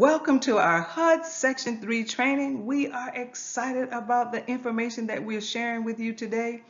Welcome to our HUD Section 3 training. We are excited about the information that we're sharing with you today.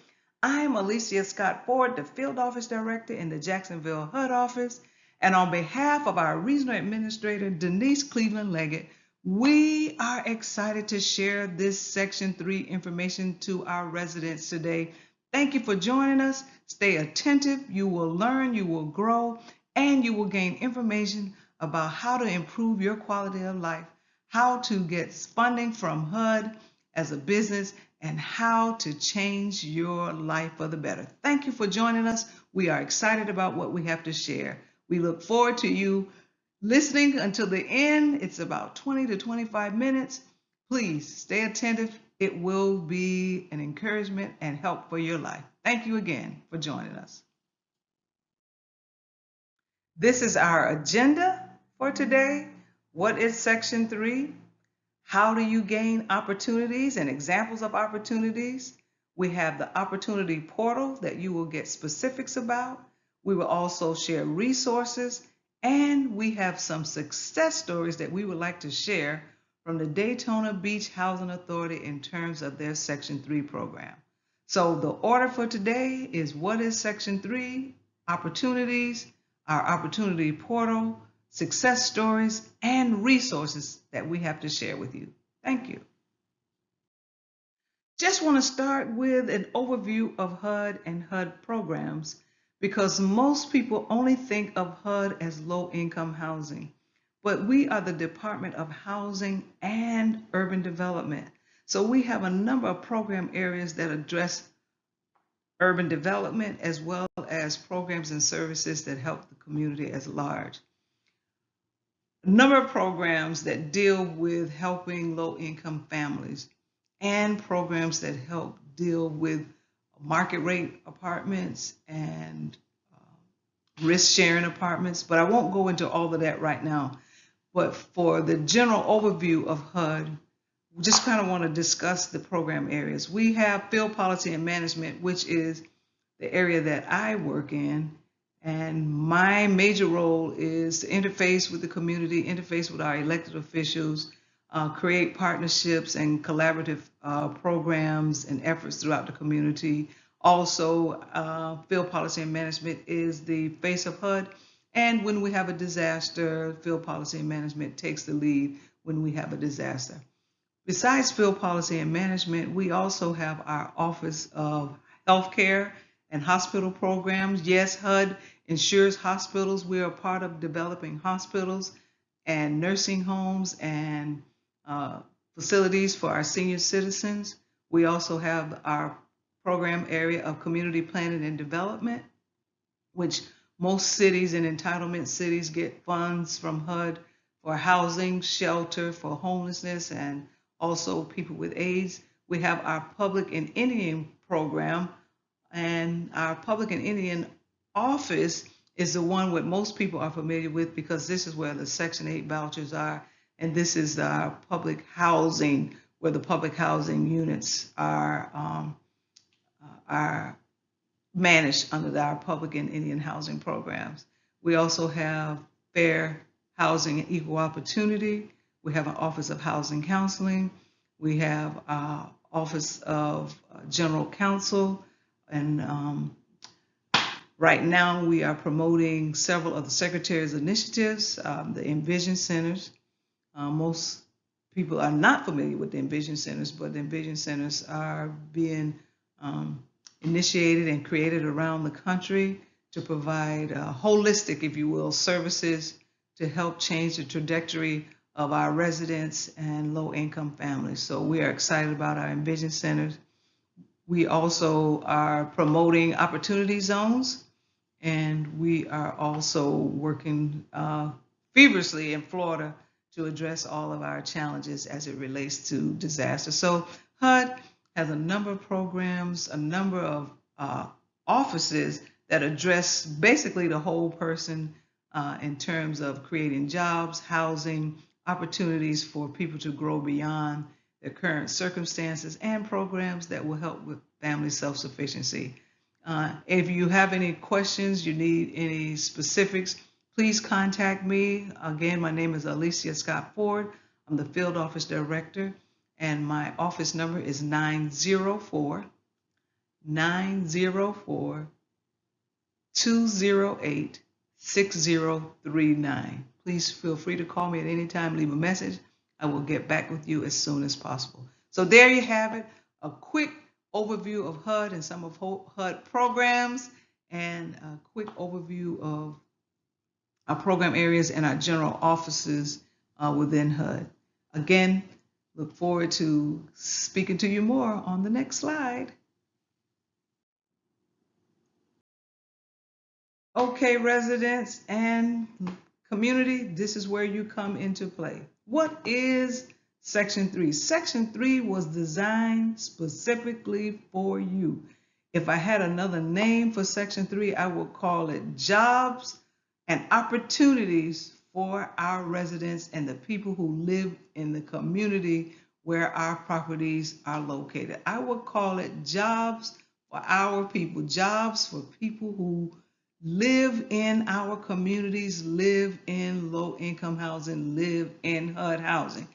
I'm Alicia Scott Ford, the Field Office Director in the Jacksonville HUD office. And on behalf of our Regional Administrator, Denise Cleveland Leggett, we are excited to share this Section 3 information to our residents today. Thank you for joining us. Stay attentive. You will learn, you will grow, and you will gain information about how to improve your quality of life, how to get funding from HUD as a business, and how to change your life for the better. Thank you for joining us. We are excited about what we have to share. We look forward to you listening until the end. It's about 20 to 25 minutes. Please stay attentive. It will be an encouragement and help for your life. Thank you again for joining us. This is our agenda for today. What is Section 3? How do you gain opportunities and examples of opportunities? We have the opportunity portal that you will get specifics about. We will also share resources, and we have some success stories that we would like to share from the Daytona Beach Housing Authority in terms of their Section 3 program. So the order for today is what is Section 3, opportunities, our opportunity portal, success stories, and resources that we have to share with you. Thank you. Just want to start with an overview of HUD and HUD programs because most people only think of HUD as low-income housing, but we are the Department of Housing and Urban Development. So we have a number of program areas that address urban development as well as programs and services that help the community as large. A number of programs that deal with helping low-income families and programs that help deal with market rate apartments and risk-sharing apartments, but I won't go into all of that right now. But for the general overview of HUD, we just kind of want to discuss the program areas. We have field policy and management, which is the area that I work in. And my major role is to interface with the community, interface with our elected officials, create partnerships and collaborative programs and efforts throughout the community. Also, field policy and management is the face of HUD. And when we have a disaster, field policy and management takes the lead when we have a disaster. Besides field policy and management, we also have our Office of Healthcare and Hospital Programs. Yes, HUD insures hospitals. We are part of developing hospitals and nursing homes and facilities for our senior citizens. We also have our program area of community planning and development, which most cities and entitlement cities get funds from HUD for housing, shelter, for homelessness, and also people with AIDS. We have our Public and Indian program, and our Public and Indian office is the one that most people are familiar with because this is where the Section 8 vouchers are, and this is our public housing, where the public housing units are managed under our Public and Indian housing programs. We also have Fair Housing and Equal Opportunity. We have an Office of Housing Counseling. We have our Office of General Counsel. And right now we are promoting several of the Secretary's initiatives, the Envision Centers. Most people are not familiar with the Envision Centers, but the Envision Centers are being initiated and created around the country to provide holistic, if you will, services to help change the trajectory of our residents and low-income families. So we are excited about our Envision Centers. We also are promoting opportunity zones, and we are also working feverishly in Florida to address all of our challenges as it relates to disaster. So HUD has a number of programs, a number of offices that address basically the whole person in terms of creating jobs, housing, opportunities for people to grow beyond their current circumstances, and programs that will help with family self-sufficiency. If you have any questions, you need any specifics, please contact me. Again, my name is Alicia Scott Ford. I'm the Field Office Director, and my office number is 904 208 6039. Please feel free to call me at any time, leave a message. I will get back with you as soon as possible. So there you have it, a quick overview of HUD and some of HUD programs, and a quick overview of our program areas and our general offices within HUD. Again, look forward to speaking to you more on the next slide. Okay, residents and community, this is where you come into play. What is Section 3? Section 3 was designed specifically for you. If I had another name for Section 3, I would call it Jobs and Opportunities for our residents and the people who live in the community where our properties are located. I would call it Jobs for our people, jobs for people who live in our communities, live in low-income housing, live in HUD housing.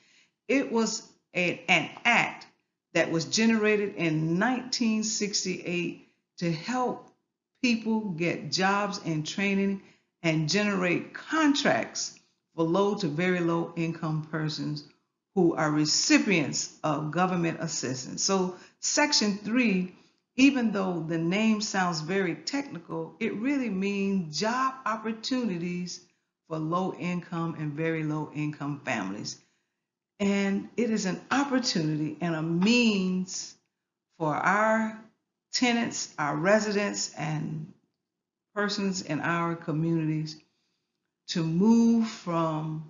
It was an act that was generated in 1968 to help people get jobs and training and generate contracts for low to very low income persons who are recipients of government assistance. So Section 3, even though the name sounds very technical, it really means job opportunities for low income and very low income families. And it is an opportunity and a means for our tenants, our residents, and persons in our communities to move from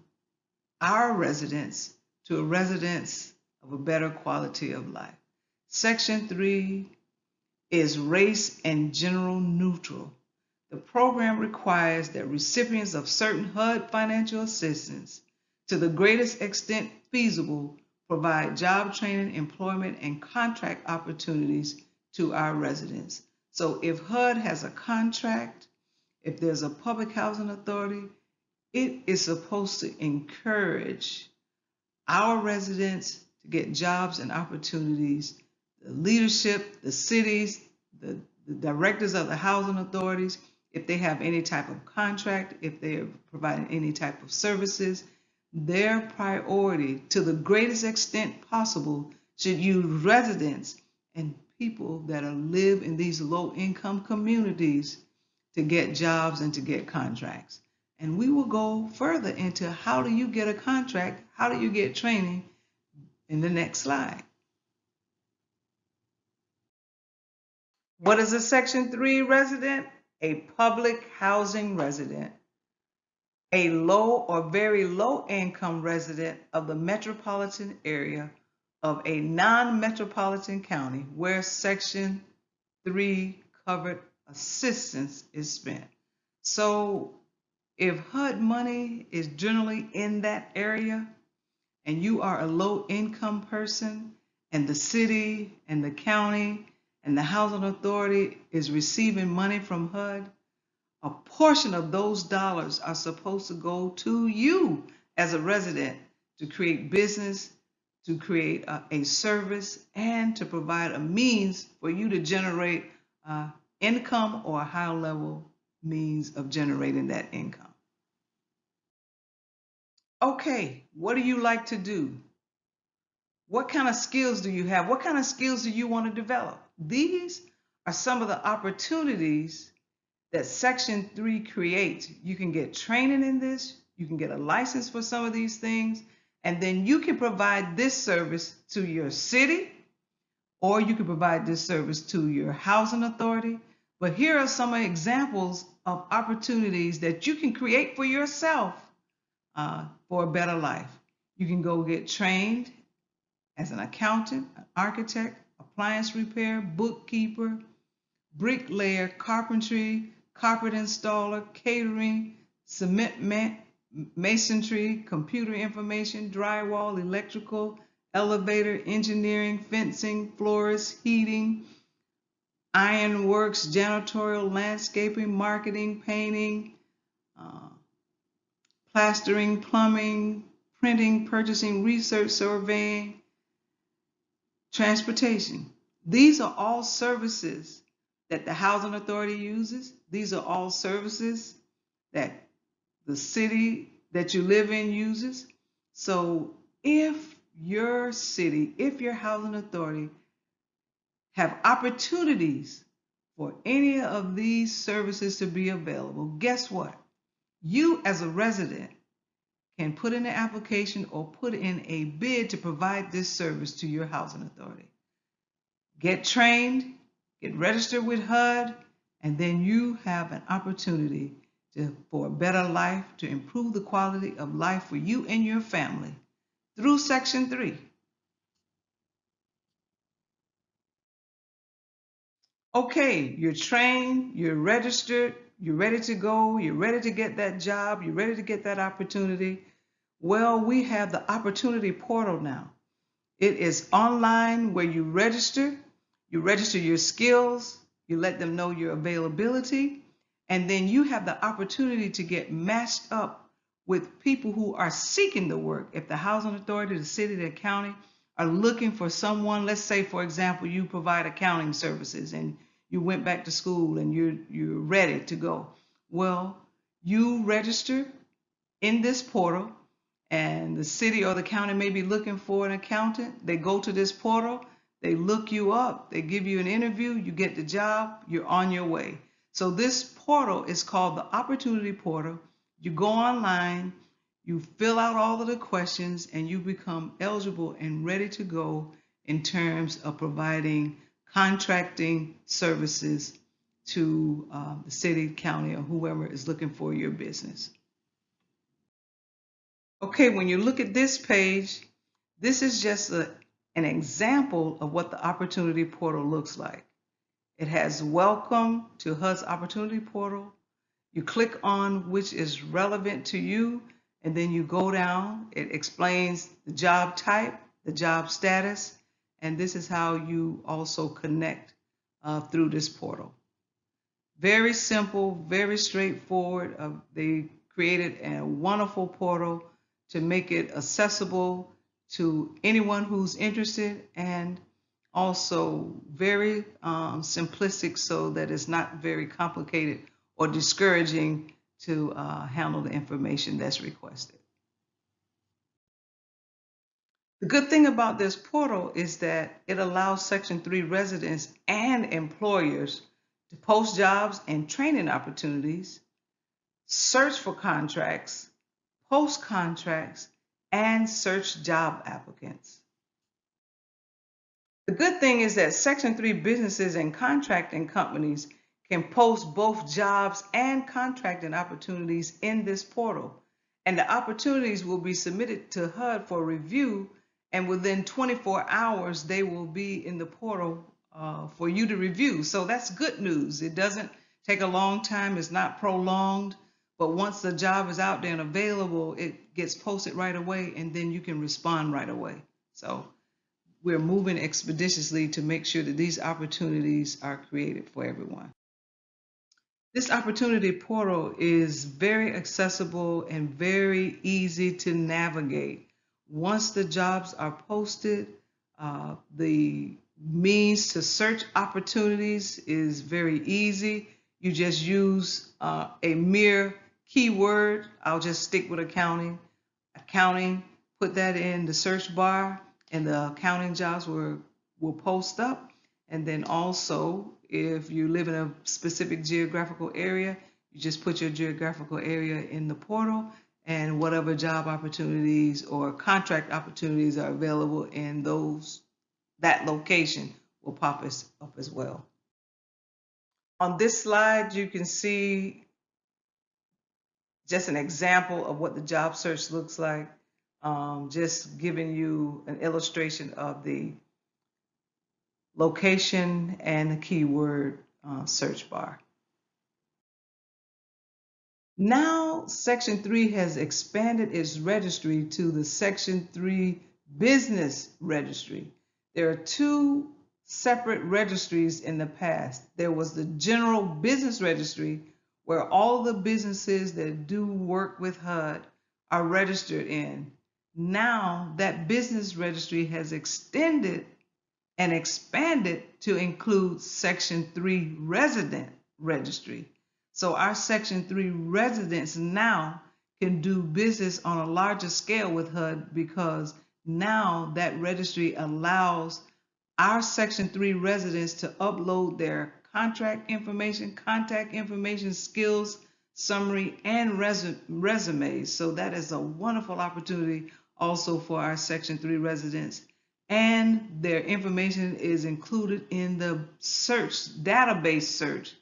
our residence to a residence of a better quality of life. Section 3 is race and general neutral. The program requires that recipients of certain HUD financial assistance, to the greatest extent feasible, provide job training, employment, and contract opportunities to our residents. So if HUD has a contract, if there's a public housing authority, it is supposed to encourage our residents to get jobs and opportunities. The leadership, the cities, the directors of the housing authorities, if they have any type of contract, if they're providing any type of services, their priority to the greatest extent possible should use residents and people that live in these low-income communities to get jobs and to get contracts. And we will go further into how do you get a contract, how do you get training in the next slide. What is a Section 3 resident? A public housing resident, a low or very low income resident of the metropolitan area of a non-metropolitan county where Section 3 covered assistance is spent. So if HUD money is generally in that area and you are a low income person and the city and the county and the housing authority is receiving money from HUD, a portion of those dollars are supposed to go to you as a resident to create business, to create a service, and to provide a means for you to generate income or a high level means of generating that income. Okay, what do you like to do? What kind of skills do you have? What kind of skills do you want to develop? These are some of the opportunities that Section 3 creates. You can get training in this, you can get a license for some of these things, and then you can provide this service to your city, or you can provide this service to your housing authority. But here are some examples of opportunities that you can create for yourself for a better life. You can go get trained as an accountant, an architect, appliance repair, bookkeeper, bricklayer, carpentry, carpet installer, catering, cement masonry, computer information, drywall, electrical, elevator, engineering, fencing, florist, heating, ironworks, janitorial, landscaping, marketing, painting, plastering, plumbing, printing, purchasing, research, surveying, transportation. These are all services that the housing authority uses. These are all services that the city that you live in uses. So if your city, if your housing authority have opportunities for any of these services to be available, guess what? You as a resident can put in an application or put in a bid to provide this service to your housing authority. Get trained, get registered with HUD, and then you have an opportunity for a better life, to improve the quality of life for you and your family through Section 3. Okay, you're trained, you're registered, you're ready to go, you're ready to get that job, you're ready to get that opportunity. Well, we have the opportunity portal now. It is online where you register your skills, you let them know your availability, and then you have the opportunity to get matched up with people who are seeking the work. If the housing authority, the city, the county are looking for someone, let's say, for example, you provide accounting services and you went back to school and you're ready to go. Well, you register in this portal, and the city or the county may be looking for an accountant. They go to this portal, they look you up, they give you an interview, you get the job, you're on your way. So this portal is called the Opportunity Portal. You go online, you fill out all of the questions, and you become eligible and ready to go in terms of providing contracting services to the city, county, or whoever is looking for your business. Okay, when you look at this page, this is just an example of what the Opportunity Portal looks like. It has welcome to HUD's Opportunity Portal. You click on which is relevant to you, and then you go down. It explains the job type, the job status, and this is how you also connect through this portal. Very simple, very straightforward. They created a wonderful portal to make it accessible to anyone who's interested, and also very simplistic, so that it's not very complicated or discouraging to handle the information that's requested. The good thing about this portal is that it allows Section 3 residents and employers to post jobs and training opportunities, search for contracts, post contracts, and search job applicants. The good thing is that Section 3 businesses and contracting companies can post both jobs and contracting opportunities in this portal, and the opportunities will be submitted to HUD for review, and within 24 hours they will be in the portal for you to review. So that's good news. It doesn't take a long time, it's not prolonged. But once the job is out there and available, it gets posted right away, and then you can respond right away. So we're moving expeditiously to make sure that these opportunities are created for everyone. This opportunity portal is very accessible and very easy to navigate. Once the jobs are posted, the means to search opportunities is very easy. You just use a mere keyword. I'll just stick with accounting, put that in the search bar, and the accounting jobs will post up. And then also, if you live in a specific geographical area, you just put your geographical area in the portal, and whatever job opportunities or contract opportunities are available in that location will pop up as well. On this slide, you can see just an example of what the job search looks like, just giving you an illustration of the location and the keyword search bar. Now, Section 3 has expanded its registry to the Section 3 Business Registry. There are two separate registries in the past. There was the General Business Registry, where all the businesses that do work with HUD are registered in. Now that business registry has extended and expanded to include Section 3 resident registry. So our Section 3 residents now can do business on a larger scale with HUD because now that registry allows our Section 3 residents to upload their contract information, contact information, skills, summary, and resumes. So that is a wonderful opportunity also for our Section 3 residents. And their information is included in the search, database search.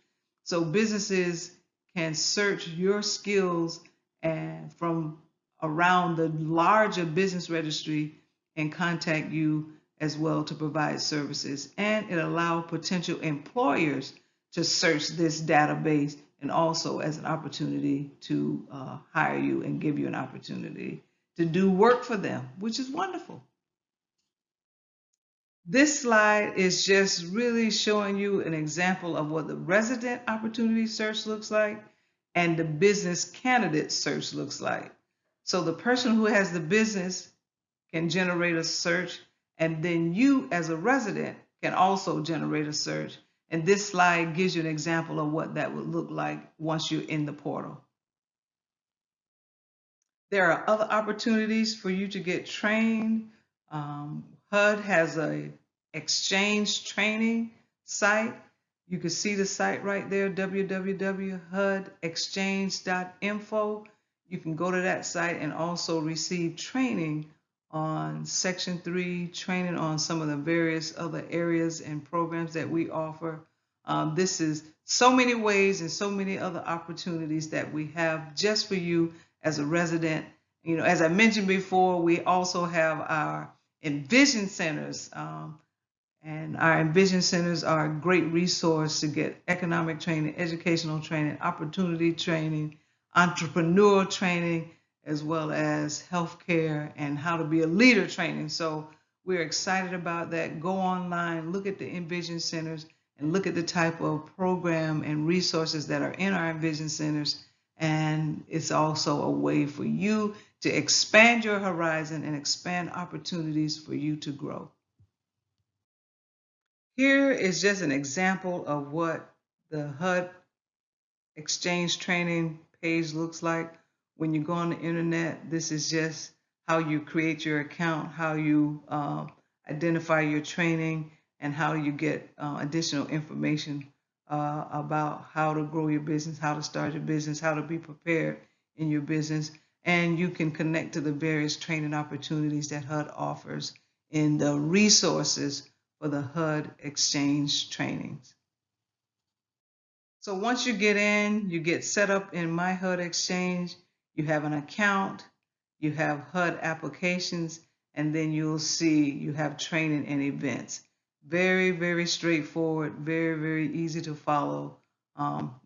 So businesses can search your skills and from around the larger business registry and contact you as well to provide services. And it allows potential employers to search this database and also as an opportunity to hire you and give you an opportunity to do work for them, which is wonderful. This slide is just really showing you an example of what the resident opportunity search looks like and the business candidate search looks like. So the person who has the business can generate a search, and then you as a resident can also generate a search. And this slide gives you an example of what that would look like once you're in the portal. There are other opportunities for you to get trained. HUD has a exchange training site. You can see the site right there, www.hudexchange.info. You can go to that site and also receive training on Section 3, training on some of the various other areas and programs that we offer. This is so many ways and so many other opportunities that we have just for you as a resident. You know, as I mentioned before, we also have our Envision Centers. And our Envision Centers are a great resource to get economic training, educational training, opportunity training, entrepreneur training, as well as healthcare and how to be a leader training. So we're excited about that. Go online, look at the Envision Centers, and look at the type of program and resources that are in our Envision Centers. And it's also a way for you to expand your horizon and expand opportunities for you to grow. Here is just an example of what the HUD Exchange Training page looks like. When you go on the internet, this is just how you create your account, how you identify your training, and how you get additional information about how to grow your business, how to start your business, how to be prepared in your business. And you can connect to the various training opportunities that HUD offers in the resources for the HUD Exchange trainings. So once you get in, you get set up in My HUD Exchange, you have an account, you have HUD applications, and then you'll see you have training and events. Very, very straightforward, very, very easy to follow.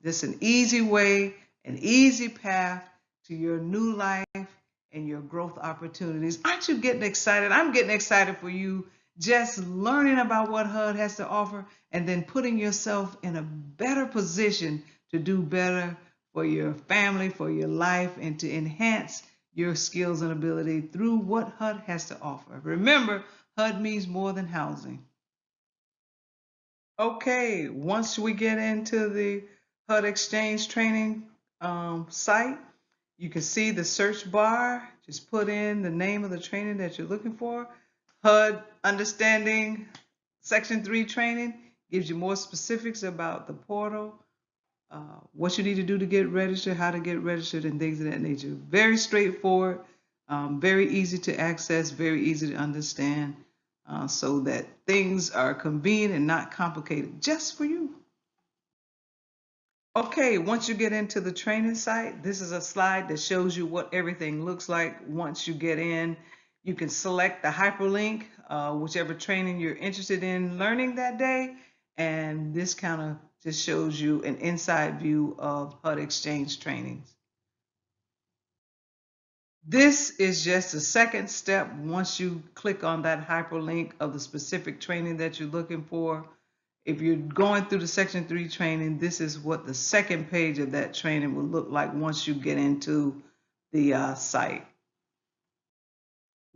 Just an easy way, an easy path to your new life and your growth opportunities. Aren't you getting excited? I'm getting excited for you. Just learning about what HUD has to offer and then putting yourself in a better position to do better for your family, for your life, and to enhance your skills and ability through what HUD has to offer. Remember, HUD means more than housing. Okay, once we get into the HUD Exchange training site, you can see the search bar. Just put in the name of the training that you're looking for. HUD Understanding Section 3 training gives you more specifics about the portal, what you need to do to get registered, how to get registered, and things of that nature. Very straightforward, very easy to access, very easy to understand, so that things are convenient and not complicated just for you. Okay, once you get into the training site, this is a slide that shows you what everything looks like once you get in. You can select the hyperlink, whichever training you're interested in learning that day, and this kind of just shows you an inside view of HUD Exchange trainings. This is just the second step once you click on that hyperlink of the specific training that you're looking for. If you're going through the Section 3 training, this is what the second page of that training will look like once you get into the site.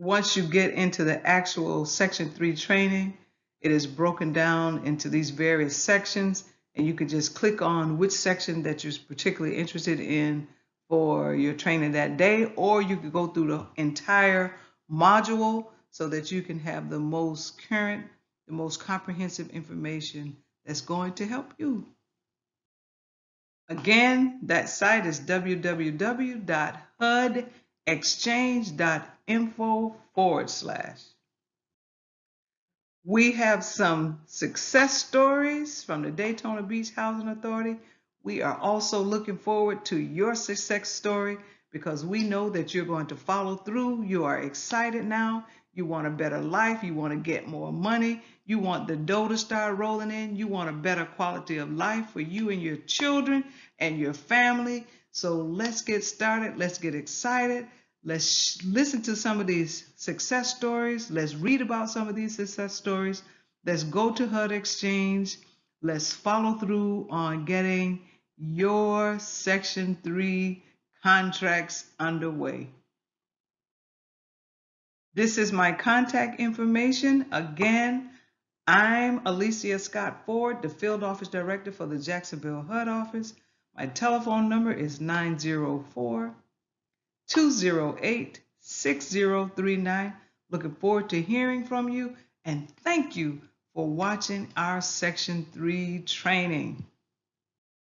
Once you get into the actual Section 3 training, it is broken down into these various sections, and you can just click on which section that you're particularly interested in for your training that day, or you could go through the entire module so that you can have the most current, the most comprehensive information that's going to help you. Again, that site is www.hudexchange.info/. We have some success stories from the Daytona Beach Housing Authority. We are also looking forward to your success story because we know that you're going to follow through. You are excited now. You want a better life. You want to get more money. You want the dough to start rolling in. You want a better quality of life for you and your children and your family. So let's get started. Let's get excited. Let's listen to some of these success stories. Let's read about some of these success stories. Let's go to HUD Exchange. Let's follow through on getting your Section 3 contracts underway. This is my contact information. Again, I'm Alicia Scott Ford, the Field Office Director for the Jacksonville HUD office. My telephone number is 904-208-6039. Looking forward to hearing from you, and thank you for watching our Section 3 training.